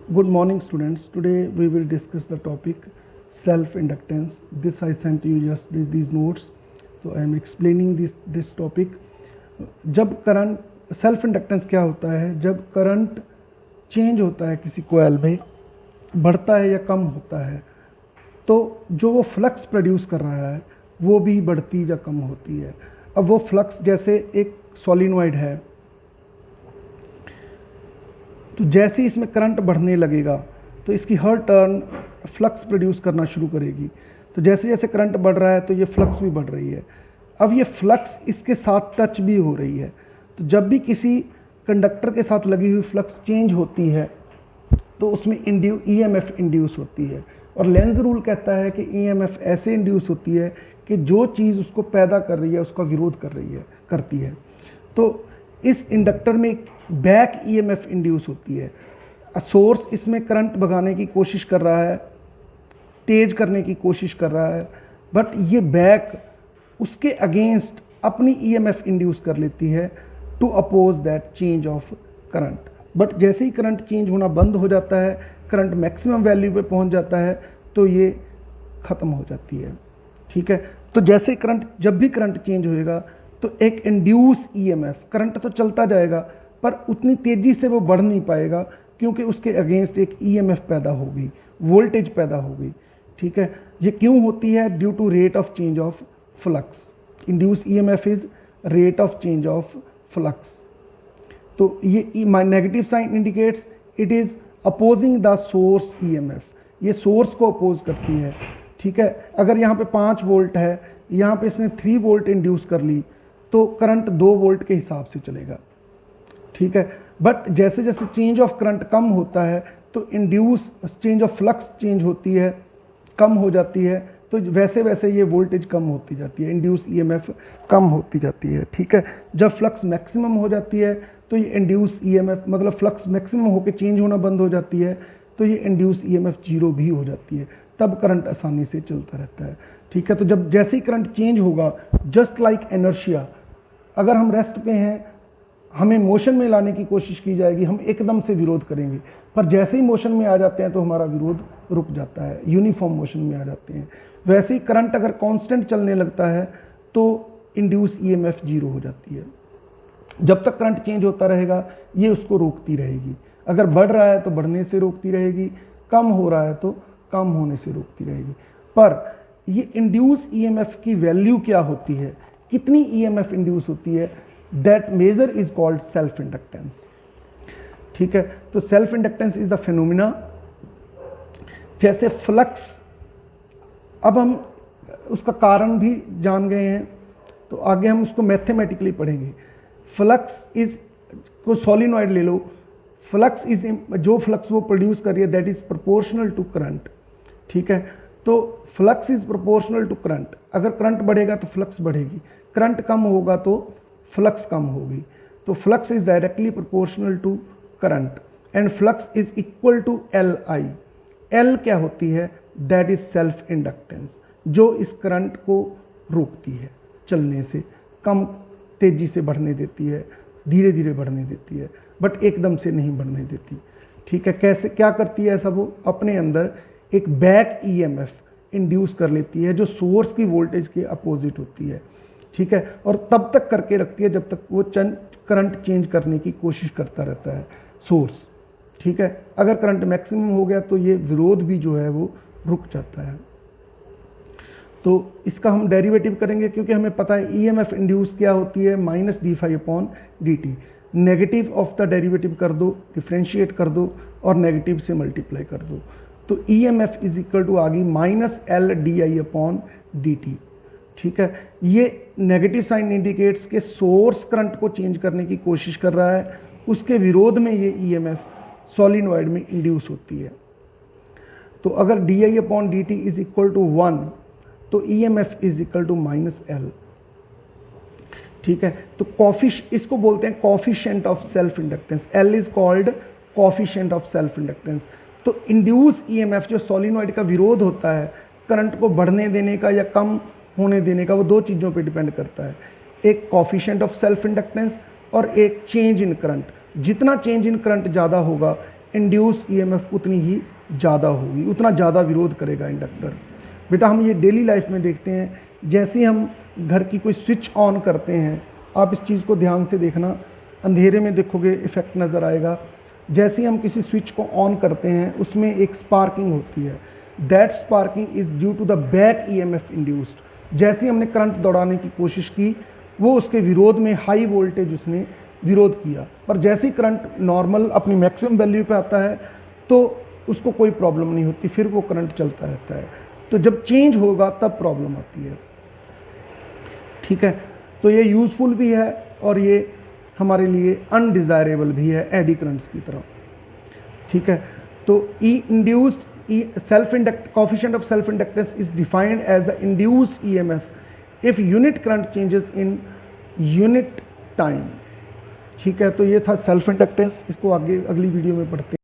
Good morning, students. Today we will discuss the topic self-inductance. This I sent you just these notes. So I am explaining this topic. जब current self inductance क्या होता है? जब current change होता है किसी कोयल में, बढ़ता है या कम होता है, तो जो वो फ्लक्स प्रोड्यूस कर रहा है वो भी बढ़ती या कम होती है। अब वो फ्लक्स जैसे एक सोलिनॉइड है, तो जैसे ही इसमें करंट बढ़ने लगेगा तो इसकी हर टर्न फ्लक्स प्रोड्यूस करना शुरू करेगी। तो जैसे जैसे करंट बढ़ रहा है तो ये फ्लक्स भी बढ़ रही है। अब ये फ्लक्स इसके साथ टच भी हो रही है। तो जब भी किसी कंडक्टर के साथ लगी हुई फ्लक्स चेंज होती है तो उसमें ईएमएफ इंड्यूस होती है। और लेंज रूल कहता है कि ईएमएफ ऐसे इंड्यूस होती है कि जो चीज़ उसको पैदा कर रही है उसका विरोध करती है। तो इस इंडक्टर में बैक ईएमएफ इंड्यूस होती है। सोर्स इसमें करंट भगाने की कोशिश कर रहा है, तेज करने की कोशिश कर रहा है, बट ये बैक उसके अगेंस्ट अपनी ईएमएफ इंड्यूस कर लेती है to oppose that change of current. But जैसे ही करंट चेंज होना बंद हो जाता है, करंट मैक्सिमम वैल्यू पे पहुंच जाता है, तो ये ख़त्म हो जाती है। ठीक है। तो जैसे करंट, जब भी करंट चेंज होएगा तो एक इंड्यूस ईएमएफ, करंट तो चलता जाएगा पर उतनी तेज़ी से वो बढ़ नहीं पाएगा क्योंकि उसके अगेंस्ट एक ईएमएफ पैदा होगी, वोल्टेज पैदा होगी। ठीक है। ये क्यों होती है? Due to rate of change of flux. Induce EMF is rate of change of flux. तो ये negative sign indicates it is opposing the source EMF. ये सोर्स को अपोज करती है। ठीक है। अगर यहाँ पे 5 वोल्ट है, यहाँ पे इसने 3 वोल्ट इंड्यूस कर ली तो करंट 2 वोल्ट के हिसाब से चलेगा। ठीक है। बट जैसे जैसे चेंज ऑफ करंट कम होता है तो induce change of flux change होती है, कम हो जाती है, तो वैसे वैसे ये वोल्टेज कम होती जाती है, इंड्यूस ईएमएफ कम होती जाती है। ठीक है। जब फ्लक्स मैक्सिमम हो जाती है तो ये इंड्यूस ईएमएफ, मतलब फ्लक्स मैक्सिमम होकर चेंज होना बंद हो जाती है तो ये इंड्यूस ईएमएफ 0 भी हो जाती है। तब करंट आसानी से चलता रहता है। ठीक है। तो जब जैसे ही करंट चेंज होगा, जस्ट लाइक इनर्शिया, अगर हम रेस्ट पे हैं, हमें मोशन में लाने की कोशिश की जाएगी, हम एकदम से विरोध करेंगे, पर जैसे ही मोशन में आ जाते हैं तो हमारा विरोध रुक जाता है, यूनिफॉर्म मोशन में आ जाते हैं। वैसे ही करंट अगर कांस्टेंट चलने लगता है तो इंड्यूस ईएमएफ 0 हो जाती है। जब तक करंट चेंज होता रहेगा ये उसको रोकती रहेगी। अगर बढ़ रहा है तो बढ़ने से रोकती रहेगी, कम हो रहा है तो कम होने से रोकती रहेगी। पर ये इंड्यूस ईएमएफ की वैल्यू क्या होती है, कितनी ईएमएफ इंड्यूस होती है, that measure is called self inductance. ठीक है। तो self inductance is the phenomena. जैसे फ्लक्स, अब हम उसका कारण भी जान गए हैं तो आगे हम उसको मैथमेटिकली पढ़ेंगे। फ्लक्स इज, को सोलिनॉइड ले लो, फ्लक्स इज, जो फ्लक्स वो प्रोड्यूस कर रही है that is proportional to current. ठीक है। तो flux is proportional to current. अगर करंट बढ़ेगा तो फ्लक्स बढ़ेगी, करंट कम होगा तो फ्लक्स कम होगी। तो flux is directly proportional to current and flux is equal to L I. L क्या होती है? दैट इज सेल्फ इंडक्टेंस, जो इस करंट को रोकती है चलने से, कम तेजी से बढ़ने देती है, धीरे धीरे बढ़ने देती है, बट एकदम से नहीं बढ़ने देती। ठीक है। कैसे, क्या करती है ऐसा? वो अपने अंदर एक बैक ईएमएफ इंड्यूस कर लेती है जो सोर्स की वोल्टेज के अपोजिट होती है। ठीक है। और तब तक करके रखती है जब तक वो करंट चेंज करने की कोशिश करता रहता है सोर्स। ठीक है। अगर करंट मैक्सिमम हो गया तो ये विरोध भी जो है वो रुक जाता है। तो इसका हम डेरिवेटिव करेंगे क्योंकि हमें पता है ईएमएफ इंड्यूस क्या होती है, -d∅/dt। Negative of the derivative कर दो, डिफ्रेंशिएट कर दो और नेगेटिव से मल्टीप्लाई कर दो, तो ईएमएफ इज इक्वल टू आ गई -L/di/dt। ठीक है। ये नेगेटिव साइन इंडिकेट्स के सोर्स करंट को चेंज करने की कोशिश कर रहा है, उसके विरोध में ये ईएमएफ सोलिनॉइड में इंड्यूस होती है। तो अगर di/dt इज इक्वल टू 1 तो EMF is equal to -L। ठीक है। तो इसको बोलते हैं coefficient of self inductance. L is called coefficient of self inductance. तो इंड्यूस ईएमएफ जो सोलिनॉइड का विरोध होता है करंट को बढ़ने देने का या कम होने देने का, वो 2 चीज़ों पे डिपेंड करता है, एक कोफिशिएंट ऑफ सेल्फ इंडक्टेंस और एक चेंज इन करंट। जितना चेंज इन करंट ज़्यादा होगा इंड्यूस ईएमएफ उतनी ही ज़्यादा होगी, उतना ज़्यादा विरोध करेगा इंडक्टर। बेटा हम ये डेली लाइफ में देखते हैं, जैसे ही हम घर की कोई स्विच ऑन करते हैं, आप इस चीज़ को ध्यान से देखना, अंधेरे में देखोगे इफेक्ट नज़र आएगा। जैसे ही हम किसी स्विच को ऑन करते हैं उसमें एक स्पार्किंग होती है, that sparking is due to the back EMF induced. जैसे ही हमने करंट दौड़ाने की कोशिश की, वो उसके विरोध में हाई वोल्टेज उसने विरोध किया, पर जैसे ही करंट नॉर्मल अपनी मैक्सिमम वैल्यू पे आता है तो उसको कोई प्रॉब्लम नहीं होती, फिर वो करंट चलता रहता है। तो जब चेंज होगा तब प्रॉब्लम आती है। ठीक है, तो ये यूज़फुल भी है और ये हमारे लिए अनडिज़ायरेबल भी है एडी करंट्स की तरह। ठीक है, तो ई induced self induct coefficient of self inductance is defined as the induced EMF if unit current changes in unit time। ठीक है, तो ये था सेल्फ इंडक्टेंस, इसको आगे अगली वीडियो में पढ़ते हैं।